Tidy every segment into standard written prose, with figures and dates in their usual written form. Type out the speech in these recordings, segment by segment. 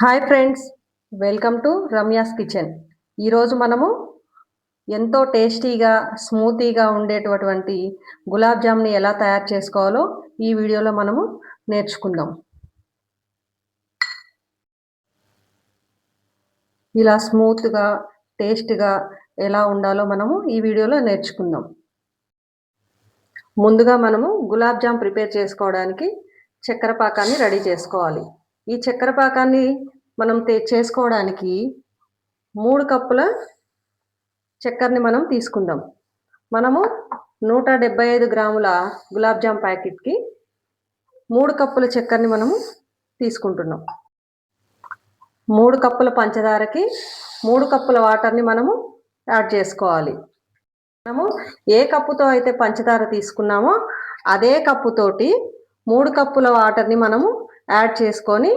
Hi friends, welcome to Ramya's kitchen. ఈరోజు మనము ఎంతో టేస్టీగా స్మూతీగా ఉండేటటువంటి గులాబ్ జామ్ని ఎలా తయారు చేసుకోవాలో ఈ వీడియోలో మనము నేర్చుకుందాం. ఇలా స్మూత్గా టేస్ట్గా ఎలా ఉండాలో మనము ఈ వీడియోలో నేర్చుకుందాం. ముందుగా మనము గులాబ్ జామ్ ప్రిపేర్ చేసుకోవడానికి చక్కెర పాకాన్ని రెడీ చేసుకోవాలి. ఈ చక్కెర పాకాన్ని మనం చేసుకోవడానికి 3 కప్పుల చక్కెరని మనం తీసుకుందాం. మనము 175 గ్రాముల గులాబ్ జామ్ ప్యాకెట్కి 3 కప్పుల చక్కెరని మనము తీసుకుంటున్నాం. 3 కప్పుల పంచదారకి 3 కప్పుల వాటర్ని మనము యాడ్ చేసుకోవాలి. మనము ఏ కప్పుతో అయితే పంచదార తీసుకున్నామో అదే కప్పుతోటి 3 కప్పుల వాటర్ని మనము యాడ్ చేసుకొని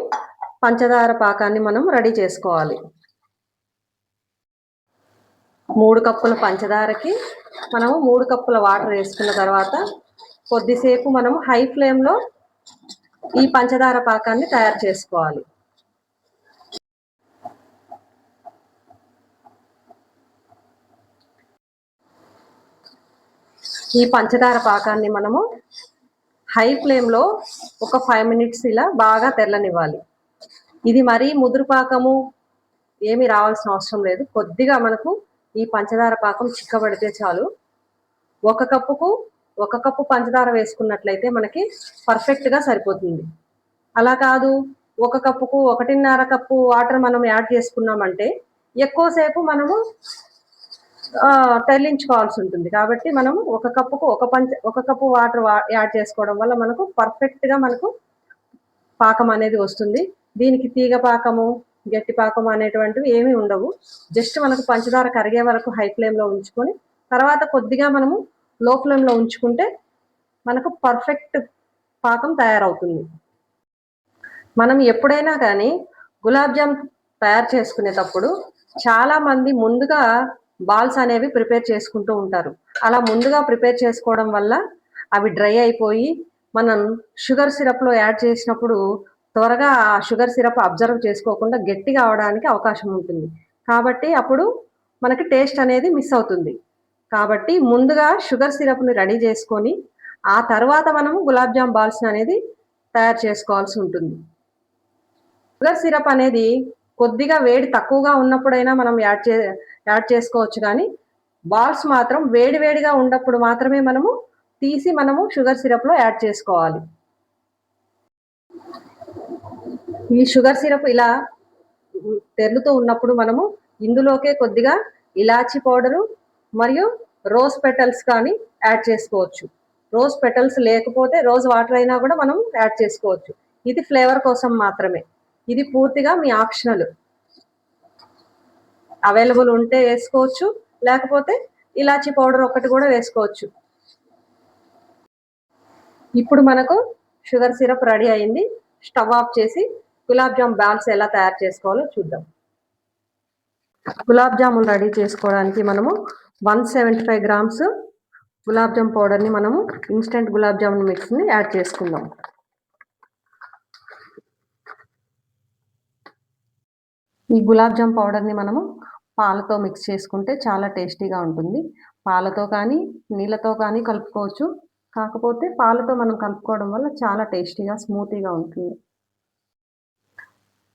పంచదార పాకాన్ని మనం రెడీ చేసుకోవాలి. 3 కప్పుల పంచదారకి మనము 3 కప్పుల వాటర్ వేసుకున్న తర్వాత కొద్దిసేపు మనము హై ఫ్లేమ్లో ఈ పంచదార పాకాన్ని తయారు చేసుకోవాలి. ఈ పంచదార పాకాన్ని మనము హై ఫ్లేమ్లో ఒక 5 మినిట్స్ ఇలా బాగా తెల్లనివ్వాలి. ఇది మరీ ముదురు పాకము ఏమి రావాల్సిన అవసరం లేదు. కొద్దిగా మనకు ఈ పంచదార పాకం చిక్కబడితే చాలు. 1 కప్పుకు 1 కప్పు పంచదార వేసుకున్నట్లయితే మనకి పర్ఫెక్ట్గా సరిపోతుంది. అలా కాదు 1 కప్పుకు 1.5 కప్పు వాటర్ మనం యాడ్ చేసుకున్నామంటే ఎక్కువసేపు మనము తెల్లించుకోవాల్సి ఉంటుంది. కాబట్టి మనము 1 కప్పుకు 1 కప్పు వాటర్ యాడ్ చేసుకోవడం వల్ల మనకు పర్ఫెక్ట్గా మనకు పాకం అనేది వస్తుంది. దీనికి తీగ పాకము గట్టి పాకం అనేటువంటివి ఏమీ ఉండవు. జస్ట్ మనకు పంచదార కరిగే వరకు హై ఫ్లేమ్లో ఉంచుకొని తర్వాత కొద్దిగా మనము లో ఫ్లేమ్లో ఉంచుకుంటే మనకు పర్ఫెక్ట్ పాకం తయారవుతుంది. మనం ఎప్పుడైనా కానీ గులాబ్ జామ్ తయారు చేసుకునేటప్పుడు చాలామంది ముందుగా బాల్స్ అనేవి ప్రిపేర్ చేసుకుంటూ ఉంటారు. అలా ముందుగా ప్రిపేర్ చేసుకోవడం వల్ల అవి డ్రై అయిపోయి మనం షుగర్ సిరప్లో యాడ్ చేసినప్పుడు త్వరగా ఆ షుగర్ సిరప్ అబ్జర్వ్ చేసుకోకుండా గట్టిగా అవడానికి అవకాశం ఉంటుంది. కాబట్టి అప్పుడు మనకి టేస్ట్ అనేది మిస్ అవుతుంది. కాబట్టి ముందుగా షుగర్ సిరప్ని రెడీ చేసుకొని ఆ తర్వాత మనము గులాబ్ జామ్ బాల్స్ అనేది తయారు చేసుకోవాల్సి ఉంటుంది. షుగర్ సిరప్ అనేది కొద్దిగా వేడి తక్కువగా ఉన్నప్పుడైనా మనం యాడ్ చేసుకోవచ్చు. కానీ బాల్స్ మాత్రం వేడిగా ఉన్నప్పుడు మాత్రమే మనము తీసి మనము షుగర్ సిరప్లో యాడ్ చేసుకోవాలి. ఈ షుగర్ సిరప్ ఇలా తెరులుతూ ఉన్నప్పుడు మనము ఇందులోకే కొద్దిగా ఇలాచీ పౌడరు మరియు రోజ్ పెటల్స్ కానీ యాడ్ చేసుకోవచ్చు. రోజ్ పెటల్స్ లేకపోతే రోజ్ వాటర్ అయినా కూడా మనం యాడ్ చేసుకోవచ్చు. ఇది ఫ్లేవర్ కోసం మాత్రమే. ఇది పూర్తిగా మీ ఆప్షనల్. అవైలబుల్ ఉంటే వేసుకోవచ్చు, లేకపోతే ఇలాచీ పౌడర్ ఒకటి కూడా వేసుకోవచ్చు. ఇప్పుడు మనకు షుగర్ సిరప్ రెడీ అయింది. స్టవ్ ఆఫ్ చేసి గులాబ్ జామ్ బాల్స్ ఎలా తయారు చేసుకోవాలో చూద్దాం. గులాబ్ జామున్ రెడీ చేసుకోవడానికి మనము 175 గ్రామ్స్ గులాబ్ జామ్ పౌడర్ని మనము ఇన్స్టెంట్ గులాబ్ జామున్ మిక్స్ని యాడ్ చేసుకుందాం. ఈ గులాబ్ జామ్ పౌడర్ని మనము పాలతో మిక్స్ చేసుకుంటే చాలా టేస్టీగా ఉంటుంది. పాలతో కానీ నీళ్ళతో కానీ కలుపుకోవచ్చు. కాకపోతే పాలతో మనం కలుపుకోవడం వల్ల చాలా టేస్టీగా స్మూతీగా ఉంటుంది.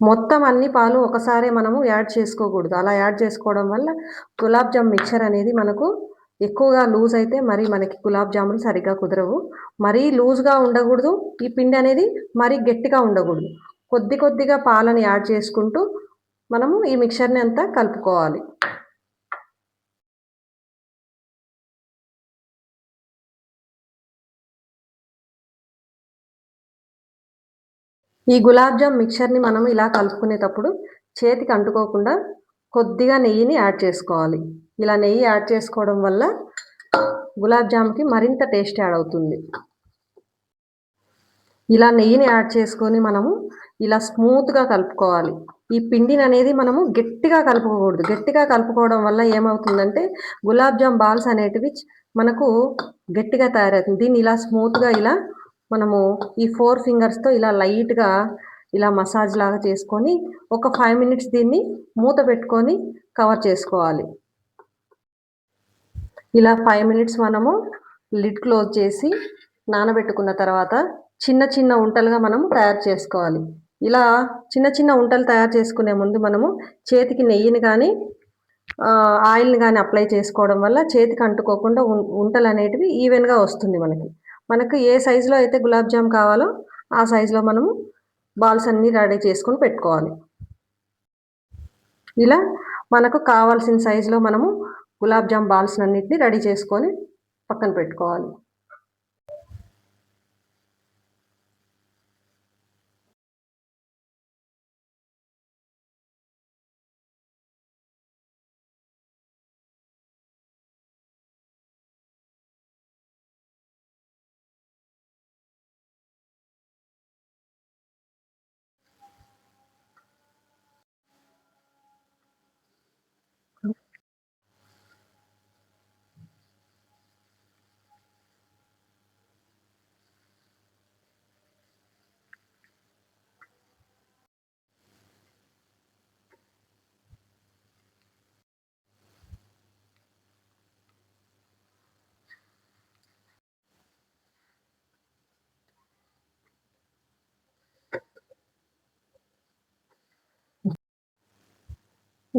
మొత్తం అన్ని పాలు ఒకసారి మనము యాడ్ చేసుకోకూడదు. అలా యాడ్ చేసుకోవడం వల్ల గులాబ్ జామ్ మిక్చర్ అనేది మనకు ఎక్కువగా లూజ్ అయితే మరి మనకి గులాబ్ జాములు సరిగ్గా కుదరవు. మరీ లూజ్గా ఉండకూడదు, ఈ పిండి అనేది మరీ గట్టిగా ఉండకూడదు. కొద్దిగా పాలను యాడ్ చేసుకుంటూ మనము ఈ మిక్చర్ని అంతా కలుపుకోవాలి. ఈ గులాబ్ జామ్ మిక్చర్ని మనం ఇలా కలుపుకునేటప్పుడు చేతికి అంటుకోకుండా కొద్దిగా నెయ్యిని యాడ్ చేసుకోవాలి. ఇలా నెయ్యి యాడ్ చేసుకోవడం వల్ల గులాబ్ జామ్కి మరింత టేస్ట్ యాడ్ అవుతుంది. ఇలా నెయ్యిని యాడ్ చేసుకొని మనము ఇలా స్మూత్గా కలుపుకోవాలి. ఈ పిండిని అనేది మనము గట్టిగా కలుపుకోకూడదు. గట్టిగా కలుపుకోవడం వల్ల ఏమవుతుందంటే గులాబ్ జామ్ బాల్స్ అనేటివి మనకు గట్టిగా తయారవుతుంది. దీన్ని ఇలా స్మూత్గా ఇలా మనము ఈ 4 ఫింగర్స్తో ఇలా లైట్గా ఇలా మసాజ్ లాగా చేసుకొని ఒక 5 మినిట్స్ దీన్ని మూత పెట్టుకొని కవర్ చేసుకోవాలి. ఇలా 5 మినిట్స్ మనము లిడ్ క్లోజ్ చేసి నానబెట్టుకున్న తర్వాత చిన్న చిన్న ఉంటలుగా మనము తయారు చేసుకోవాలి. ఇలా చిన్న చిన్న ఉంటలు తయారు చేసుకునే ముందు మనము చేతికి నెయ్యిని కానీ ఆయిల్ని కానీ అప్లై చేసుకోవడం వల్ల చేతికి అంటుకోకుండా ఉంటలు అనేటివి ఈవెన్గా వస్తుంది. మనకు ఏ సైజులో అయితే గులాబ్ జామ్ కావాలో ఆ సైజులో మనము బాల్స్ అన్నీ రెడీ చేసుకొని పెట్టుకోవాలి. ఇలా మనకు కావాల్సిన సైజులో మనము గులాబ్ జామ్ బాల్స్ అన్నిటిని రెడీ చేసుకొని పక్కన పెట్టుకోవాలి.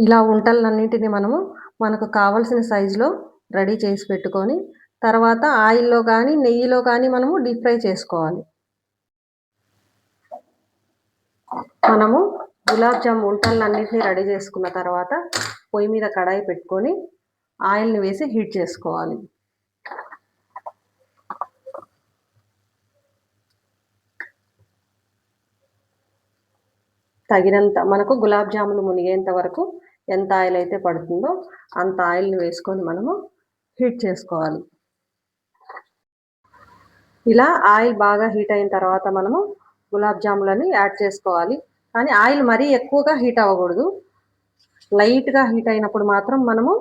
ఇలా ఉంటలన్నింటినీ మనకు కావాల్సిన సైజులో రెడీ చేసి పెట్టుకొని తర్వాత ఆయిల్లో కానీ నెయ్యిలో కానీ మనము డీప్ ఫ్రై చేసుకోవాలి. మనము గులాబ్ జామ్ ఉంటలన్నింటినీ రెడీ చేసుకున్న తర్వాత పొయ్యి మీద కడాయి పెట్టుకొని ఆయిల్ని వేసి హీట్ చేసుకోవాలి. తగినంత మనకు గులాబ్ జాములు మునిగేంత వరకు ఎంత ఆయిల్ అయితే పడుతుందో అంత ఆయిల్ని వేసుకొని మనము హీట్ చేసుకోవాలి. ఇలా ఆయిల్ బాగా హీట్ అయిన తర్వాత మనము గులాబ్ జాములని యాడ్ చేసుకోవాలి. కానీ ఆయిల్ మరీ ఎక్కువగా హీట్ అవ్వకూడదు. లైట్గా హీట్ అయినప్పుడు మాత్రం మనము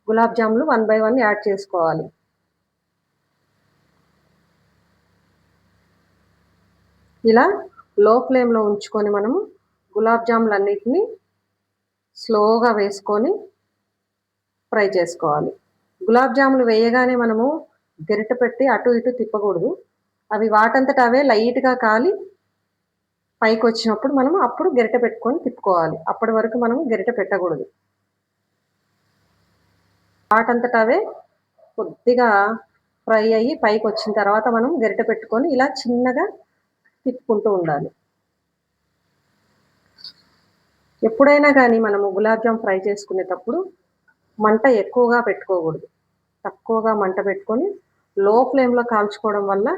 గులాబ్ జాములు 1 by 1 యాడ్ చేసుకోవాలి. ఇలా లో ఫ్లేమ్లో ఉంచుకొని మనము గులాబ్ జాములన్నిటినీ స్లోగా వేసుకొని ఫ్రై చేసుకోవాలి. గులాబ్ జాములు వేయగానే మనము గరిటె పెట్టి అటు ఇటు తిప్పకూడదు. అవి వాటంతట అవే లైట్గా కాలి పైకి వచ్చినప్పుడు మనము అప్పుడు గరిటె పెట్టుకొని తిప్పుకోవాలి. అప్పటి వరకు మనం గరిటె పెట్టకూడదు. వాటంతట అవే కొద్దిగా ఫ్రై అయ్యి పైకి వచ్చిన తర్వాత మనం గరిటె పెట్టుకొని ఇలా చిన్నగా తిప్పుకుంటూ ఉండాలి. ఎప్పుడైనా కానీ మనము గులాబ్ జామ్ ఫ్రై చేసుకునేటప్పుడు మంట ఎక్కువగా పెట్టుకోకూడదు. తక్కువగా మంట పెట్టుకొని లో ఫ్లేమ్లో కాల్చుకోవడం వల్ల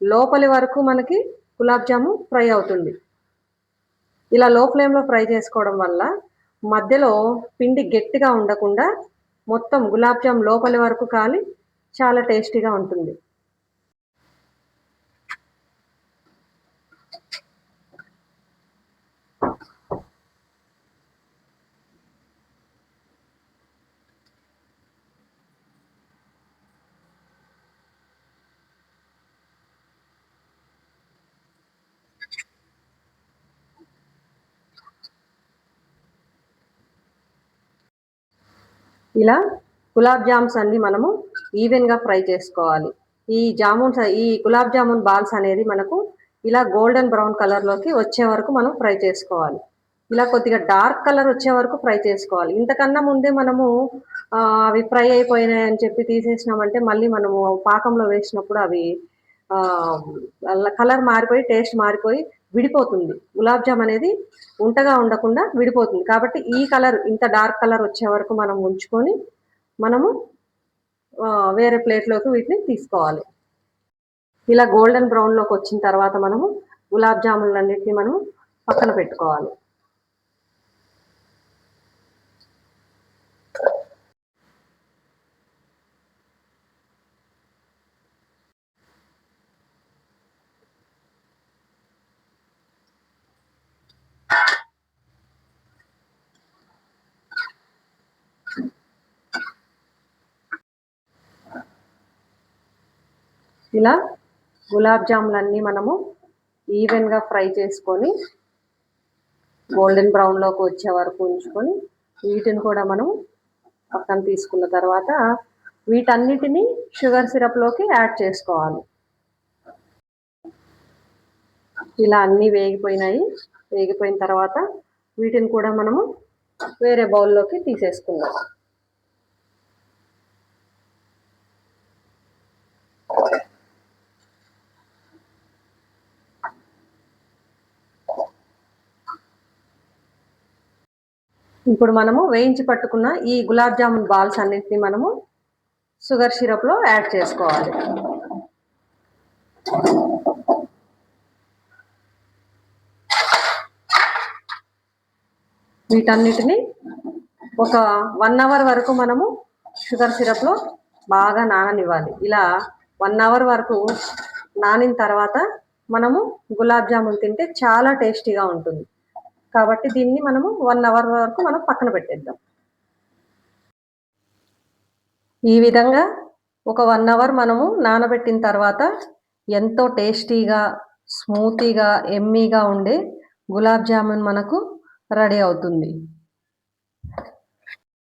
లోపలి వరకు మనకి గులాబ్ జాము ఫ్రై అవుతుంది. ఇలా లో ఫ్లేమ్లో ఫ్రై చేసుకోవడం వల్ల మధ్యలో పిండి గట్టిగా ఉండకుండా మొత్తం గులాబ్ జామ్ లోపలి వరకు కాలి చాలా టేస్టీగా ఉంటుంది. ఇలా గులాబ్ జామ్స్ అన్ని మనము ఈవెన్గా ఫ్రై చేసుకోవాలి. ఈ గులాబ్ జామున్ బాల్స్ అనేది మనకు ఇలా గోల్డెన్ బ్రౌన్ కలర్లోకి వచ్చే వరకు మనం ఫ్రై చేసుకోవాలి. ఇలా కొద్దిగా డార్క్ కలర్ వచ్చే వరకు ఫ్రై చేసుకోవాలి. ఇంతకన్నా ముందే మనము అవి ఫ్రై అయిపోయినాయి అని చెప్పి తీసేసినామంటే మళ్ళీ మనము పాకంలో వేసినప్పుడు అవి కలర్ మారిపోయి టేస్ట్ మారిపోయి విడిపోతుంది. గులాబ్ జామ్ అనేది ఉంటగా ఉండకుండా విడిపోతుంది. కాబట్టి ఈ కలర్ ఇంత డార్క్ కలర్ వచ్చే వరకు మనం ఉంచుకొని మనము వేరే ప్లేట్లోకి వీటిని తీసుకోవాలి. ఇలా గోల్డెన్ బ్రౌన్లోకి వచ్చిన తర్వాత మనము గులాబ్ జాములన్నిటిని మనము పక్కన పెట్టుకోవాలి. ఇలా గులాబ్ జాములన్నీ మనము ఈవెన్గా ఫ్రై చేసుకొని గోల్డెన్ బ్రౌన్లోకి వచ్చే వరకు ఉంచుకొని వీటిని కూడా మనం పక్కన తీసుకున్న తర్వాత వీటన్నిటిని షుగర్ సిరప్లోకి యాడ్ చేసుకోవాలి. ఇలా అన్నీ వేగిపోయినాయి. వేగిపోయిన తర్వాత వీటిని కూడా మనము వేరే బౌల్లోకి తీసేసుకుందాం. ఇప్పుడు మనము వేయించి పట్టుకున్న ఈ గులాబ్ జామున్ బాల్స్ అన్నింటినీ మనము షుగర్ సిరప్లో యాడ్ చేసుకోవాలి. వీటన్నిటిని ఒక 1 అవర్ వరకు మనము షుగర్ సిరప్లో బాగా నాననివ్వాలి. ఇలా 1 అవర్ వరకు నానిన తర్వాత మనము గులాబ్ జామున్ తింటే చాలా టేస్టీగా ఉంటుంది. కాబట్టి దీన్ని మనము 1 అవర్ వరకు మనం పక్కన పెట్టేద్దాం. ఈ విధంగా ఒక 1 అవర్ మనము నానబెట్టిన తర్వాత ఎంతో టేస్టీగా, స్మూతీగా, ఎమ్మీగా ఉండే గులాబ్ జామున్ మనకు రెడీ అవుతుంది.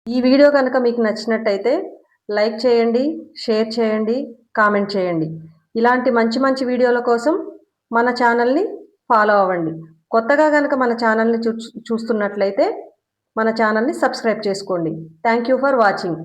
ఈ వీడియో కనుక మీకు నచ్చినట్టయితే లైక్ చేయండి, షేర్ చేయండి, కామెంట్ చేయండి. ఇలాంటి మంచి మంచి వీడియోల కోసం మన ఛానల్ని ఫాలో అవ్వండి. కొత్తగా కనుక మన ఛానల్ని చూస్తున్నట్లయితే మన ఛానల్ని సబ్స్క్రైబ్ చేసుకోండి. Thank you for watching.